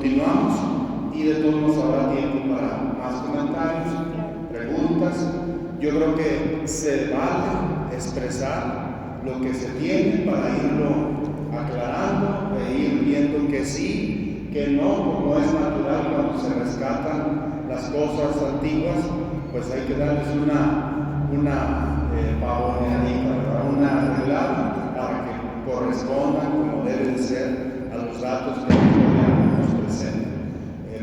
continuamos y de todos modos habrá tiempo para más comentarios, preguntas. Yo creo que se vale expresar lo que se tiene para irlo aclarando e ir viendo que sí, que no, como es natural cuando se rescatan las cosas antiguas, pues hay que darles una pavoneadita, una arreglada para que correspondan como deben ser a los datos que nos presentan.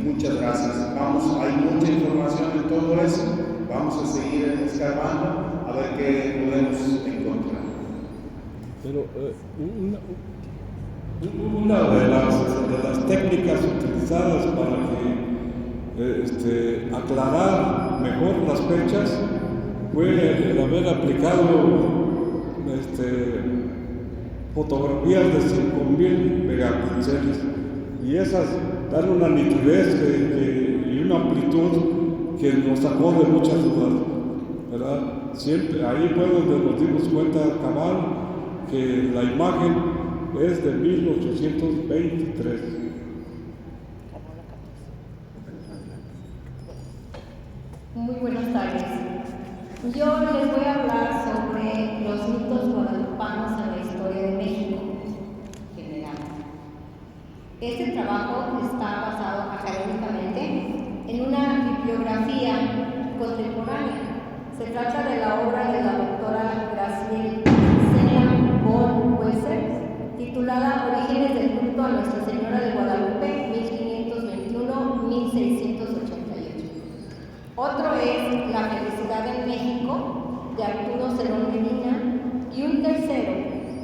Muchas gracias. Hay mucha información en todo eso. Vamos a seguir escarbando a ver qué podemos encontrar. Pero una de las técnicas utilizadas para que aclarar mejor las fechas fue el haber aplicado fotografías de 5,000 megapíxeles, y esas dan una nitidez y una amplitud que nos sacó de muchas dudas, ¿verdad? Siempre, ahí fue donde nos dimos cuenta cabal que la imagen es de 1823. Muy buenas tardes. Yo les voy a hablar sobre los mitos guadalupanos en la historia de México en general. Este trabajo está basado académicamente en una bibliografía contemporánea. Se trata de la obra de la doctora Graciela von Wesser, titulada Orígenes del culto a Nuestra Señora de Guadalupe, 1521-1688. Otro es La felicidad en México, de Arturo Cerón Medina, y un tercero,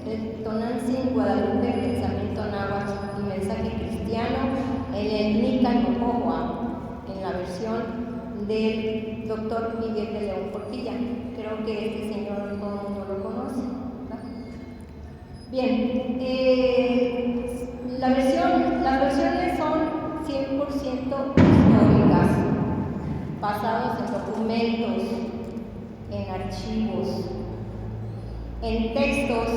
el Tonantzin Guadalupe, Pensamiento Náhuatl y Mensaje Cristiano, en el Nicanopogua, en la versión del doctor Miguel de León Portilla. Creo que este señor todo el mundo lo conoce, ¿verdad? Bien, las versiones son 100% históricas, basados en documentos, en archivos, en textos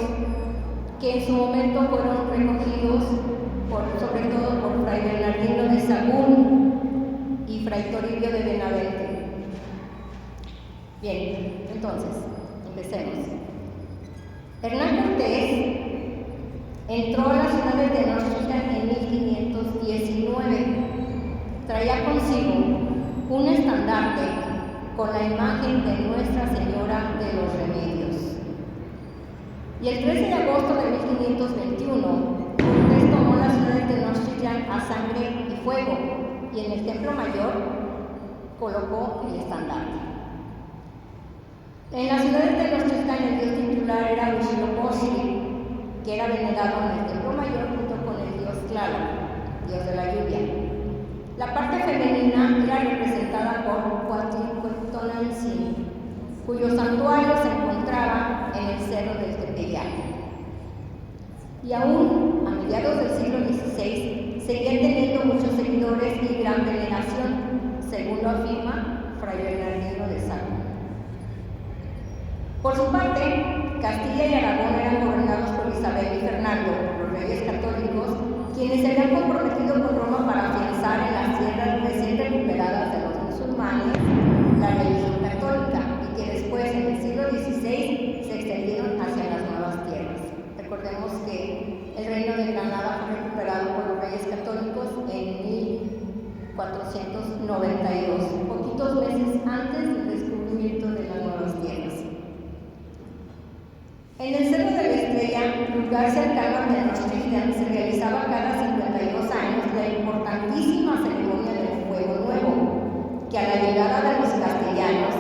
que en su momento fueron recogidos sobre todo por Fray Bernardino de Sahagún y Fray Toribio de Benavente. Bien, entonces, empecemos. Hernán Cortés entró a la ciudad de Tenochtitlan en 1519. Traía consigo un estandarte con la imagen de Nuestra Señora de los Remedios. Y el 13 de agosto de 1521, Cortés tomó la ciudad de Tenochtitlan a sangre y fuego, y en el Templo Mayor colocó el estandarte. En la ciudad de Tenochtitlan el dios titular era Huitzilopochtli, que era venerado en el Templo Mayor junto con el dios Tlaloc, dios de la lluvia. La parte femenina era representada por Cuauhtémoc-Tonantzin, cuyo santuario se encontraba en el cerro del Tepeyac. Y aún a mediados del siglo XVI seguía teniendo muchos seguidores y gran veneración, según lo afirma Fray Bernardino de Sahagún. Por su parte, Castilla y Aragón eran gobernados por Isabel y Fernando, los reyes católicos, quienes se habían comprometido con Roma para afianzar en las tierras recién recuperadas de los musulmanes la religión católica, y que después, en el siglo XVI, se extendieron hacia las nuevas tierras. Recordemos que el reino de Granada fue recuperado por los reyes católicos en 1492, poquitos meses antes del descubrimiento de las nuevas tierras. En el Cerro de la Estrella, lugar cercano a Tenochtitlan, se realizaba cada 52 años la importantísima ceremonia del Fuego Nuevo, que a la llegada de los castellanos,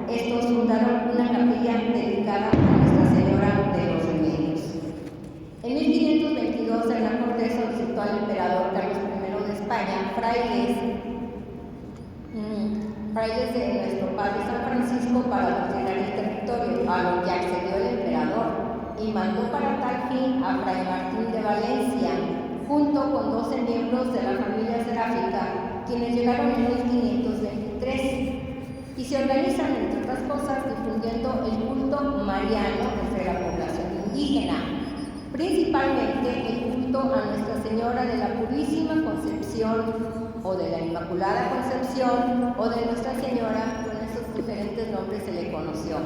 estos fundaron una capilla dedicada a Nuestra Señora de los Remedios. En 1522, Hernán Cortés solicitó al emperador Carlos I de España frailes de nuestro Padre San Francisco para adoctrinar el territorio, a lo que accedió el emperador y mandó para tal fin a Fray Martín de Valencia, junto con 12 miembros de la familia seráfica, quienes llegaron en 1523 y se organizan, entre otras cosas, difundiendo el culto mariano entre la población indígena, principalmente el culto culto a Nuestra Señora de la Purísima Concepción, o de la Inmaculada Concepción, o de Nuestra Señora, con esos diferentes nombres se le conoció,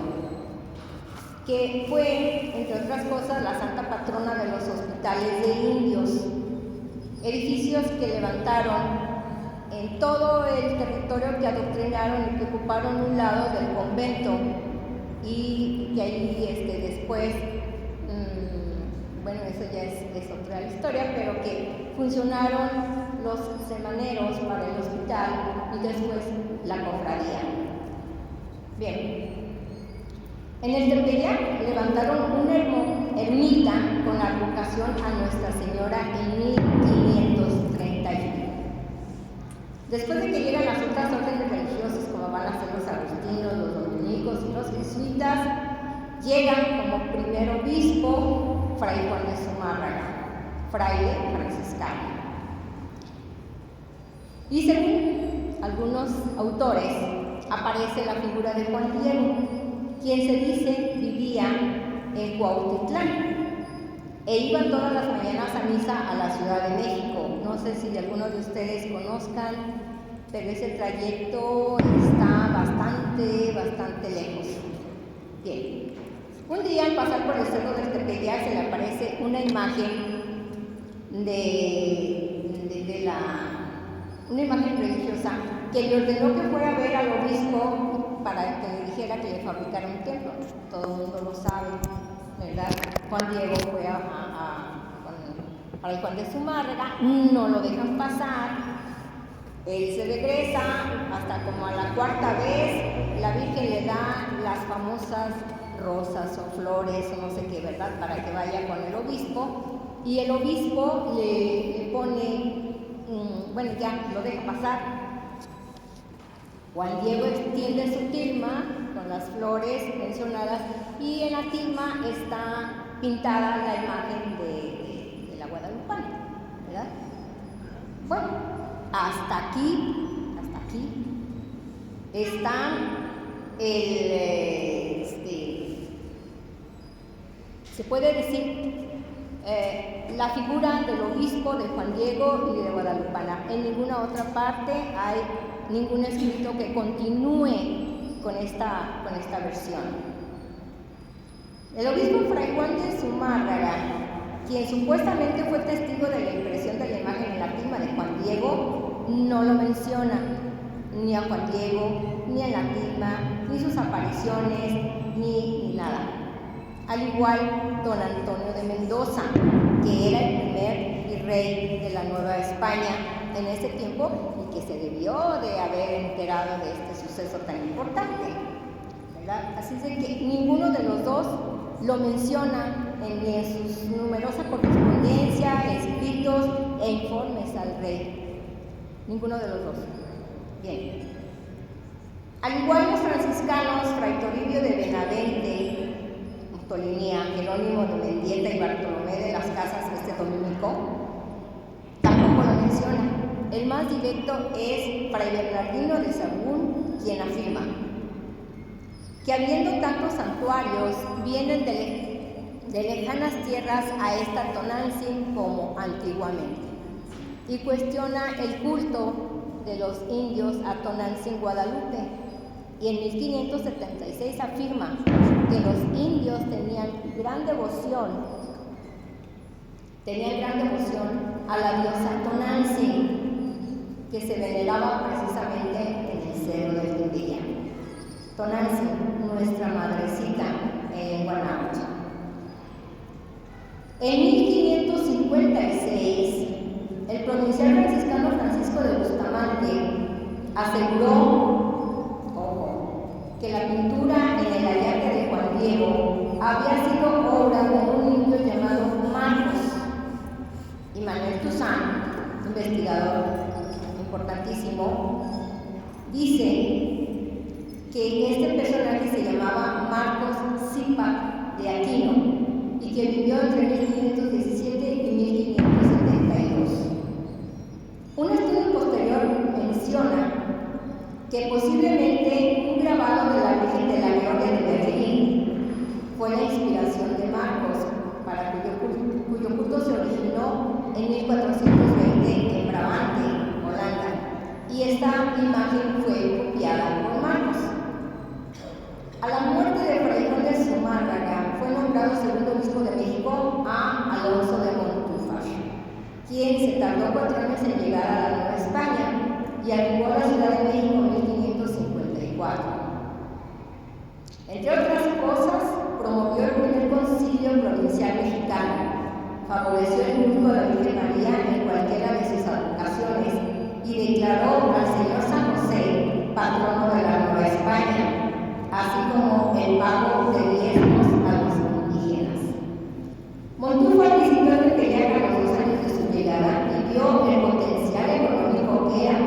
que fue, entre otras cosas, la santa patrona de los hospitales de indios, edificios que levantaron en todo el territorio que adoctrinaron y que ocuparon un lado del convento, y que ahí después, bueno, eso ya es otra historia, pero que funcionaron los semaneros para el hospital y después la cofradía. Bien, en el Tepeyac levantaron una ermita con la advocación a Nuestra Señora en 1531. Después de que llegan las otras órdenes religiosas, como van a ser los agustinos, los dominicos y los jesuitas, llegan como primer obispo Fray Juan de Zumárraga, fraile franciscano. Y según algunos autores, aparece la figura de Juan Diego, quien se dice vivía en Cuautitlán e iba todas las mañanas a misa a la Ciudad de México. No sé si algunos de ustedes conozcan, pero ese trayecto está bastante lejos. Bien, un día al pasar por el cerro del Tepeyac se le aparece una imagen una imagen religiosa que le ordenó que fuera a ver al obispo para que le dijera que le fabricara un templo. Todo el mundo lo sabe, ¿verdad? Juan Diego fue para el Juan de Zumárraga, no lo dejan pasar, él se regresa, hasta como a la cuarta vez la Virgen le da las famosas rosas o flores o no sé qué, ¿verdad? Para que vaya con el obispo, y el obispo le pone, bueno, ya lo deja pasar. Juan Diego extiende su tilma con las flores mencionadas, y en la tilma está pintada la imagen de la guadalupana, ¿verdad? Bueno, hasta aquí está se puede decir la figura del obispo de Juan Diego y de Guadalupana. En ninguna otra parte hay ningún escrito que continúe con esta versión. El obispo Fray Juan de Zumárraga, quien supuestamente fue testigo de la impresión de la imagen en la tilma de Juan Diego, no lo menciona, ni a Juan Diego, ni en la tilma, ni sus apariciones, ni nada. Al igual don Antonio de Mendoza, que era el primer virrey de la Nueva España en ese tiempo y que se debió de haber enterado de este suceso tan importante, ¿verdad? Así es de que ninguno de los dos lo menciona ni en su numerosa correspondencia, escritos e informes al rey. Ninguno de los dos. Bien. Al igual los franciscanos, Fray Toribio de Benavente, Tolinía, Jerónimo de Mendieta y Bartolomé de las Casas dominico, tampoco lo menciona. El más directo es Fray Bernardino de Sahagún, quien afirma que habiendo tantos santuarios, vienen de lejanas tierras a esta Tonantzin como antiguamente, y cuestiona el culto de los indios a Tonantzin Guadalupe, y en 1576 afirma que los indios tenían gran devoción a la diosa Tonantzin, que se veneraba precisamente en el cerro del Tepeyac. Tonantzin, nuestra madrecita en lengua náhuatl. En 1556, el provincial franciscano Francisco de Bustamante aseguró que la pintura en el ayate de Juan Diego había sido obra de un indio llamado Marcos. Y Manuel Toussaint, investigador importantísimo, dice que este personaje se llamaba Marcos Zipac de Aquino y que vivió entre 1517 y 1572. Un estudio posterior menciona que posiblemente un grabado de la Virgen de la Gloria de Berlín fue la inspiración de Marcos, para cuyo culto se originó en 1420 en Brabante, Holanda, y esta imagen fue copiada por Marcos. A la muerte de Fray Juan de Zumárraga fue nombrado segundo obispo de México a Alonso de Montúfar, quien se tardó 4 años en llegar a la Nueva España y arribó a la Ciudad de México en 1554. Entre otras cosas, promovió el primer concilio provincial mexicano, favoreció el culto de la Virgen María en cualquiera de sus advocaciones y declaró al señor San José patrono de la Nueva España, así como el pago de diezmos a los indígenas. Montúfar visitó el Tepeyac a los 2 años de su llegada y vio el potencial económico que era,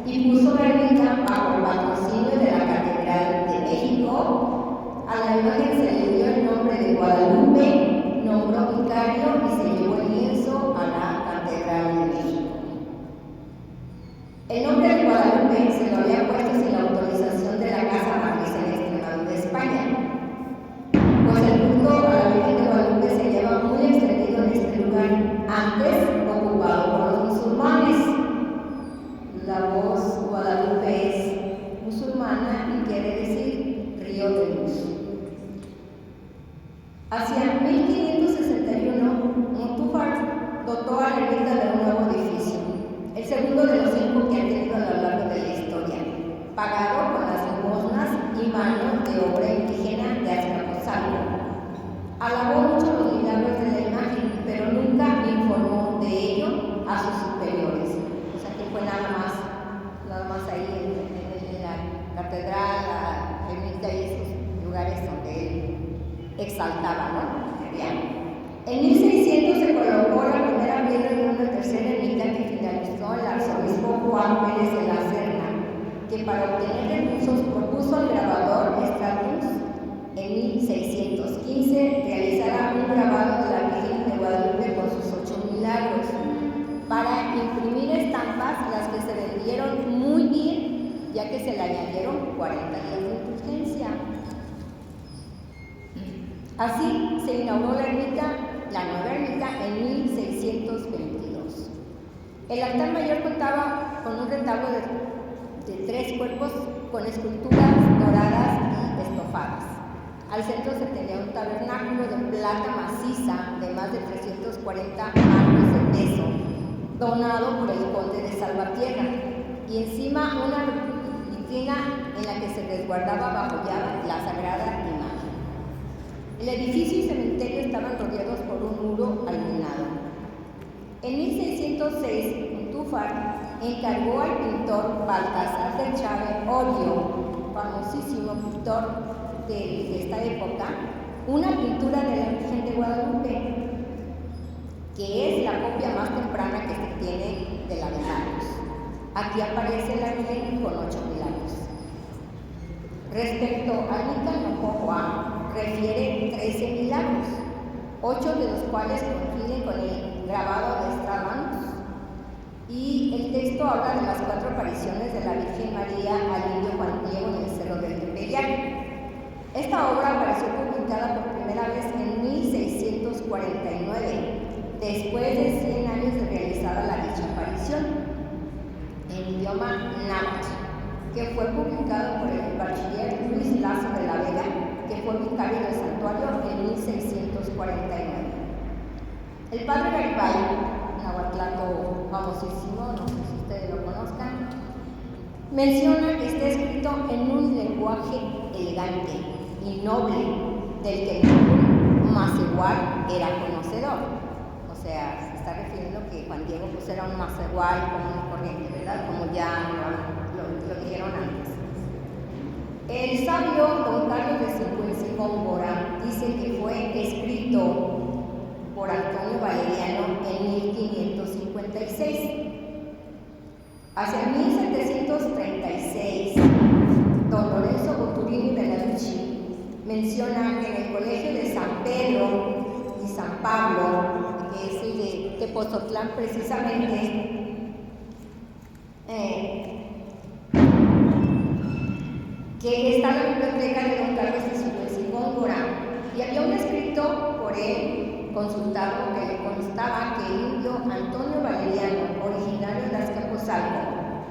y puso la ermita bajo el patrocinio de la Catedral de México. A la imagen se le dio el nombre de Guadalupe, nombró vicario y se llevó el lienzo a la Catedral de México. El nombre de Guadalupe se lo había puesto sin la autorización de la Casa Matriz en Extremadura, España, pues el culto a la Virgen de Guadalupe se lleva muy extendido en este lugar, antes ocupado por los musulmanes. La voz Guadalupe es musulmana y quiere decir río de luz. Hacia 1561, Montúfar dotó a la ermita de un nuevo edificio, el segundo de los 5 que ha tenido a lo largo de la historia, pagado con las limosnas y mano de obra indígena de Azcapotzalco. Alabó mucho los milagros de la imagen, pero nunca informó de ello a sus superiores. O sea que fue nada más ahí en la catedral, la ermita y esos lugares donde él exaltaba, ¿no? Bien. En 1600 se colocó la primera piedra de una tercera ermita que finalizó el arzobispo Juan Pérez de la Serna, que para obtener recursos propuso al grabador Strauss en 1615 realizara un grabado de la Virgen de Guadalupe con sus 8 milagros, para imprimir estampas, las que se vendieron muy bien, ya que se le añadieron 40 días de indulgencia. Así se inauguró la nueva ermita en 1622. El altar mayor contaba con un retablo de 3 cuerpos con esculturas doradas y estofadas. Al centro se tenía un tabernáculo de plata maciza de más de 340 marcos de peso, donado por el conde de Salvatierra, y encima una vitrina en la que se resguardaba bajo llave la sagrada imagen. El edificio y cementerio estaban rodeados por un muro almenado. En 1606, Montúfar encargó al pintor Baltasar de Chávez Orio, famosísimo pintor de esta época, una pintura de la Virgen de Guadalupe, que es la copia más temprana que se tiene de la de Marcos. Aquí aparece la Virgen con 8 milagros. Respecto al Nicanor, refiere 13 milagros, 8 de los cuales coinciden con el grabado de Strabón, y el texto habla de las 4 apariciones de la Virgen María al indio Juan Diego en el Cerro del Tepeyac. Esta obra apareció publicada por primera vez en 1649, después de 100 años de realizada la dicha aparición, en idioma náhuatl, que fue publicado por el bachiller Luis Lazo de la Vega, que fue vicario del santuario en 1649. El padre Garibay, nahuatlato famosísimo, no sé si ustedes lo conozcan, menciona que está escrito en un lenguaje elegante y noble, del que ningún macehual era conocedor. O sea, se está refiriendo que Juan Diego pues era un macehual común y corriente, ¿verdad? Como ya lo dijeron antes. El sabio don Carlos de Sigüenza y Góngora dice que fue escrito por Antonio Valeriano en 1556. Hacia 1736, don Lorenzo Boturini Benalucci menciona que en el colegio de San Pedro y San Pablo, que es el de Tepozotlán precisamente, que está la biblioteca de don Carlos de Sigüenza y Góngora, y había un escrito por él consultado que le constaba que el indio Antonio Valeriano, originario de Azcapotzalco,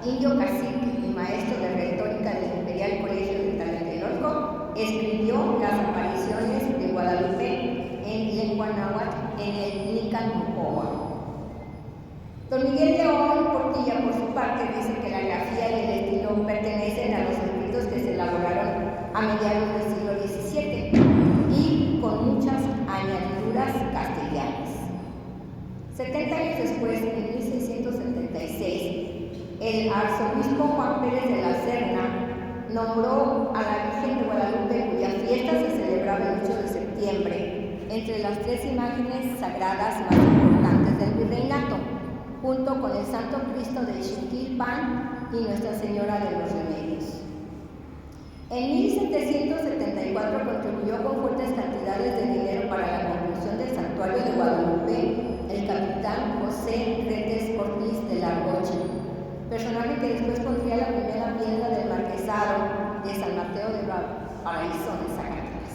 indio cacique y maestro de retórica del Imperial Colegio de Tlatelolco, escribió las apariciones de Guadalupe en lengua náhuatl en el Nicantucoa. Don Miguel León Portilla, por su parte, dice que la grafía y el estilo pertenecen a los escritos que se elaboraron a mediados del siglo XVII y con muchas añadiduras castellanas. 70 años después, en 1676, el arzobispo Juan Pérez de la Serna nombró a la Virgen de Guadalupe, cuya fiesta se celebraba el 8 de septiembre, entre las 3 imágenes sagradas más importantes del virreinato, junto con el Santo Cristo de Xiquilpan y Nuestra Señora de los Remedios. En 1774 contribuyó con fuertes cantidades de dinero para la construcción del santuario de Guadalupe el capitán José Retes Ortiz de la Rocha, personaje que después pondría la primera piedra del marquesado de San Mateo de Paraíso de Zacatecas.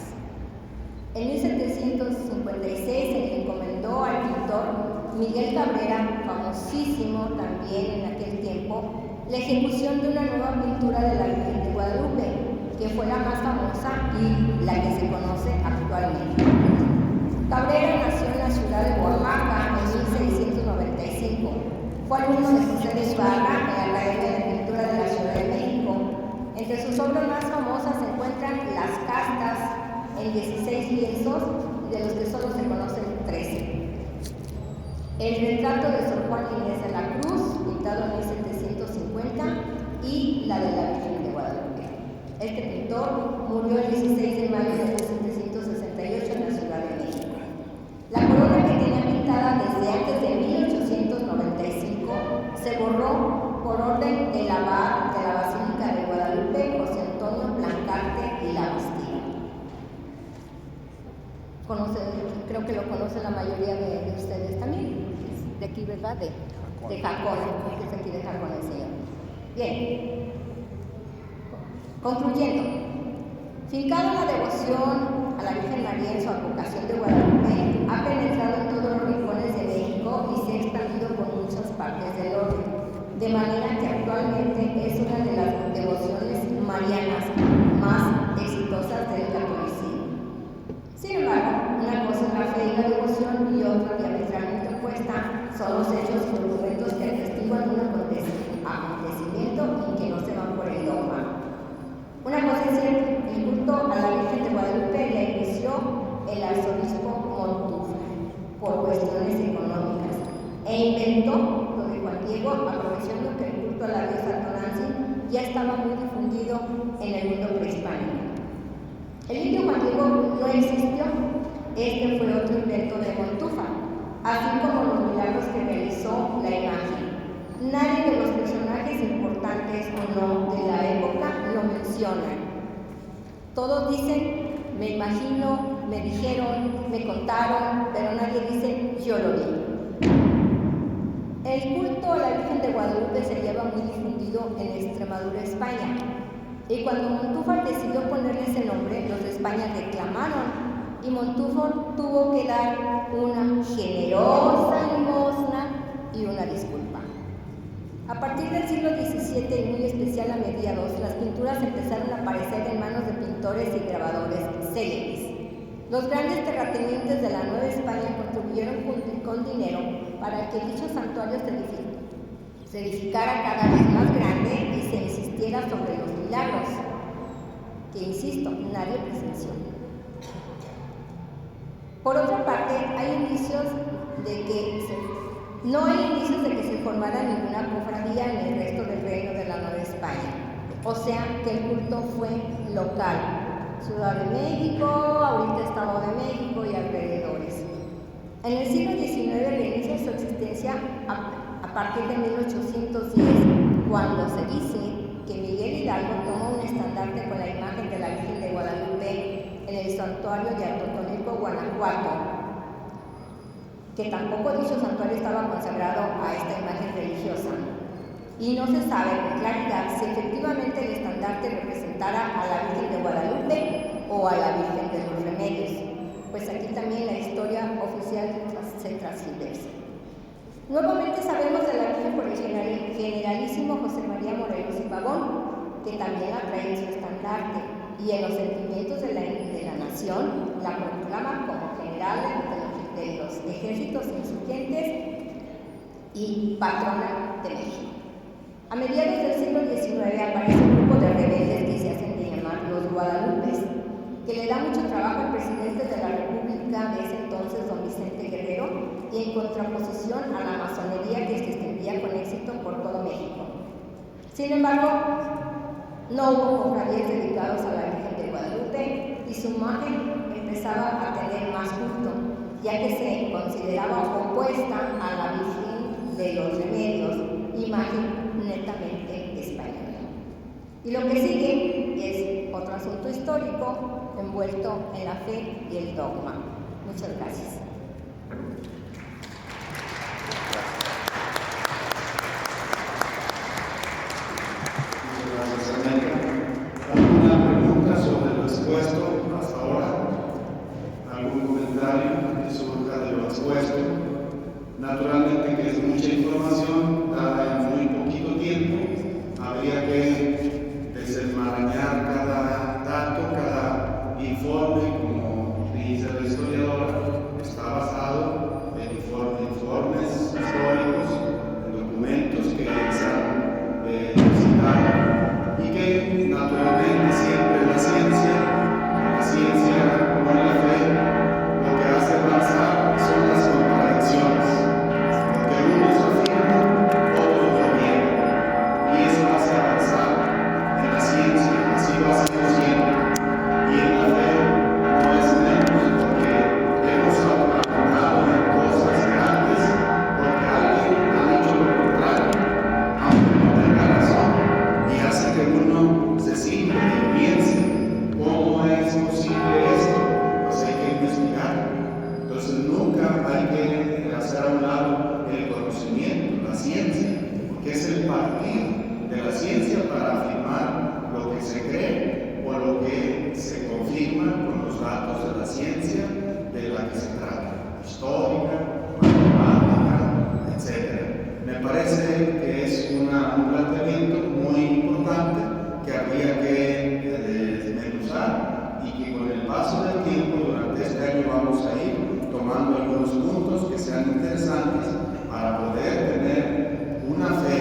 En 1756 se le encomendó al pintor Miguel Cabrera, famosísimo también en aquel tiempo, la ejecución de una nueva pintura de la Virgen de Guadalupe, que fue la más famosa y la que se conoce actualmente. Cabrera nació en la ciudad de Oaxaca en 1695. Fue alumno de José de Ibarra en la Academia de Pintura de la Ciudad de México. Entre sus obras más famosas se encuentran Las Castas en 16 lienzos, de los que solo se conocen 13. El retrato de Sor Juana Inés de la Cruz, pintado en 1750, y la de la Virgen de Guadalupe. Este pintor murió el 16 de mayo de 1768 en la Ciudad de México. La corona que tenía pintada desde antes de 1895 se borró por orden del abad de la Basílica de Guadalupe, José Antonio Blancarte y la Bastilla. Creo que lo conoce la mayoría de ustedes también, de aquí, ¿verdad? De Jacón, que es aquí de Jacón el Señor. Bien, concluyendo, fincada la devoción a la Virgen María en su advocación de Guadalupe, ha penetrado en todos los rincones de México y se ha expandido por muchas partes del orbe, de manera que actualmente es una de las devociones marianas más exitosas del catolicismo. Sin embargo, una cosa es la fe y la devoción y otra, diametralmente opuesta, son los hechos y documentos que atestiguan un acontecimiento y que no se van por el dogma. Una cosa es cierta, el culto a la Virgen de Guadalupe la inició el arzobispo Montúfar por cuestiones económicas e inventó lo de Juan Diego, aprovechando que el culto a la diosa Tonantzin ya estaba muy difundido en el mundo prehispánico. El indio Juan Diego no existió, este fue otro invento de Montúfar, así como los milagros que realizó la imagen. Nadie de los personajes importantes o no de la época lo menciona. Todos dicen, me imagino, me dijeron, me contaron, pero nadie dice, yo lo vi. El culto a la Virgen de Guadalupe se lleva muy difundido en Extremadura, España. Y cuando Montúfar decidió ponerle ese nombre, los de España reclamaron y Montúfar tuvo que dar una generosa limosna y una disculpa. A partir del siglo XVII y muy especial a mediados, las pinturas empezaron a aparecer en manos de pintores y grabadores célebres. Los grandes terratenientes de la Nueva España contribuyeron con dinero para que dicho santuario se edificara cada vez más grande y se insistiera sobre los milagros, que insisto, nadie presenció. Por otra parte, no hay indicios de que se formara ninguna cofradía en el resto del reino de la Nueva España, o sea que el culto fue local, Ciudad de México, ahorita Estado de México y alrededores. En el siglo XIX reinicia su existencia a partir de 1810, cuando se dice que Miguel Hidalgo tomó un estandarte con la imagen de la Virgen de Guadalupe en el santuario de Atotonilco, Guanajuato, que tampoco dicho santuario estaba consagrado a esta imagen religiosa. Y no se sabe con claridad si efectivamente el estandarte representara a la Virgen de Guadalupe o a la Virgen de los Remedios. pues aquí también la historia oficial se transgiversa. Nuevamente sabemos de la origen por el generalísimo José María Morelos y Pavón, que también la trae en su estandarte, y en los sentimientos de la nación la proclama como general de los ejércitos insurgentes y patrona de México. A mediados del siglo XIX aparece un grupo de rebeldes que se hacen de llamar los Guadalupes, que le da mucho trabajo al presidente de la República de ese entonces, don Vicente Guerrero, y en contraposición a la masonería que se extendía con éxito por todo México. Sin embargo, no hubo cofradías dedicados a la Virgen de Guadalupe y su imagen empezaba a tener más culto, ya que se consideraba opuesta a la Virgen de los Remedios, imagen netamente española. Y lo que sigue es otro asunto histórico envuelto en la fe y el dogma. Muchas gracias. ¿Alguna pregunta sobre lo expuesto hasta ahora? ¿Algún comentario que surja de lo expuesto? Naturalmente que es mucha información dada en muy poquito tiempo. Habría que desenmarañar cada dato, cada informe, como dice la historiadora, está basado en informes históricos, en documentos que se han citado, y que naturalmente siempre la ciencia como la fe, lo que hace avanzar son las contradicciones. Lo que unos afirman, otros lo niegan, y eso hace avanzar en la ciencia, así lo hacemos siempre. Y en la fe no es menos, porque hemos abandonado en cosas grandes, porque alguien ha dicho lo contrario, aunque no tenga razón, y hace que uno se siente y piense, ¿cómo es posible esto? Pues hay que investigar. Entonces nunca hay que hacer a un lado el conocimiento, la ciencia, porque es el partir de la ciencia para afirmar lo que se cree o lo que se confirma con los datos de la ciencia de la que se trata, histórica, matemática, etc. Me parece que es un planteamiento muy importante que habría que desmenuzar y que con el paso del tiempo durante este año vamos a ir tomando algunos puntos que sean interesantes para poder tener una fe,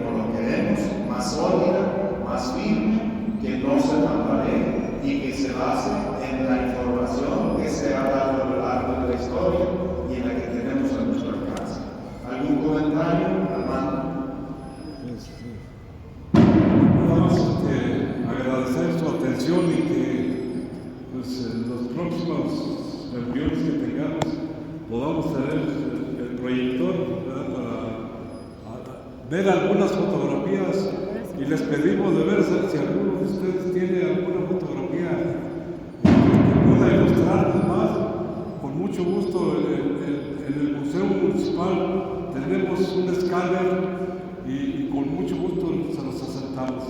como lo queremos, más sólida, más firme, que no se tambalee y que se base en la información que se ha dado a lo largo de la historia y en la que tenemos a nuestro alcance. ¿Algún comentario, Armando? Nada más agradecer su atención y que pues, en las próximas reuniones que tengamos podamos tener el proyector, ¿verdad?, para ver algunas fotografías, y les pedimos de ver si alguno de ustedes tiene alguna fotografía que pueda ilustrarnos más. Con mucho gusto en el Museo Municipal tenemos un escáner y con mucho gusto se los aceptamos.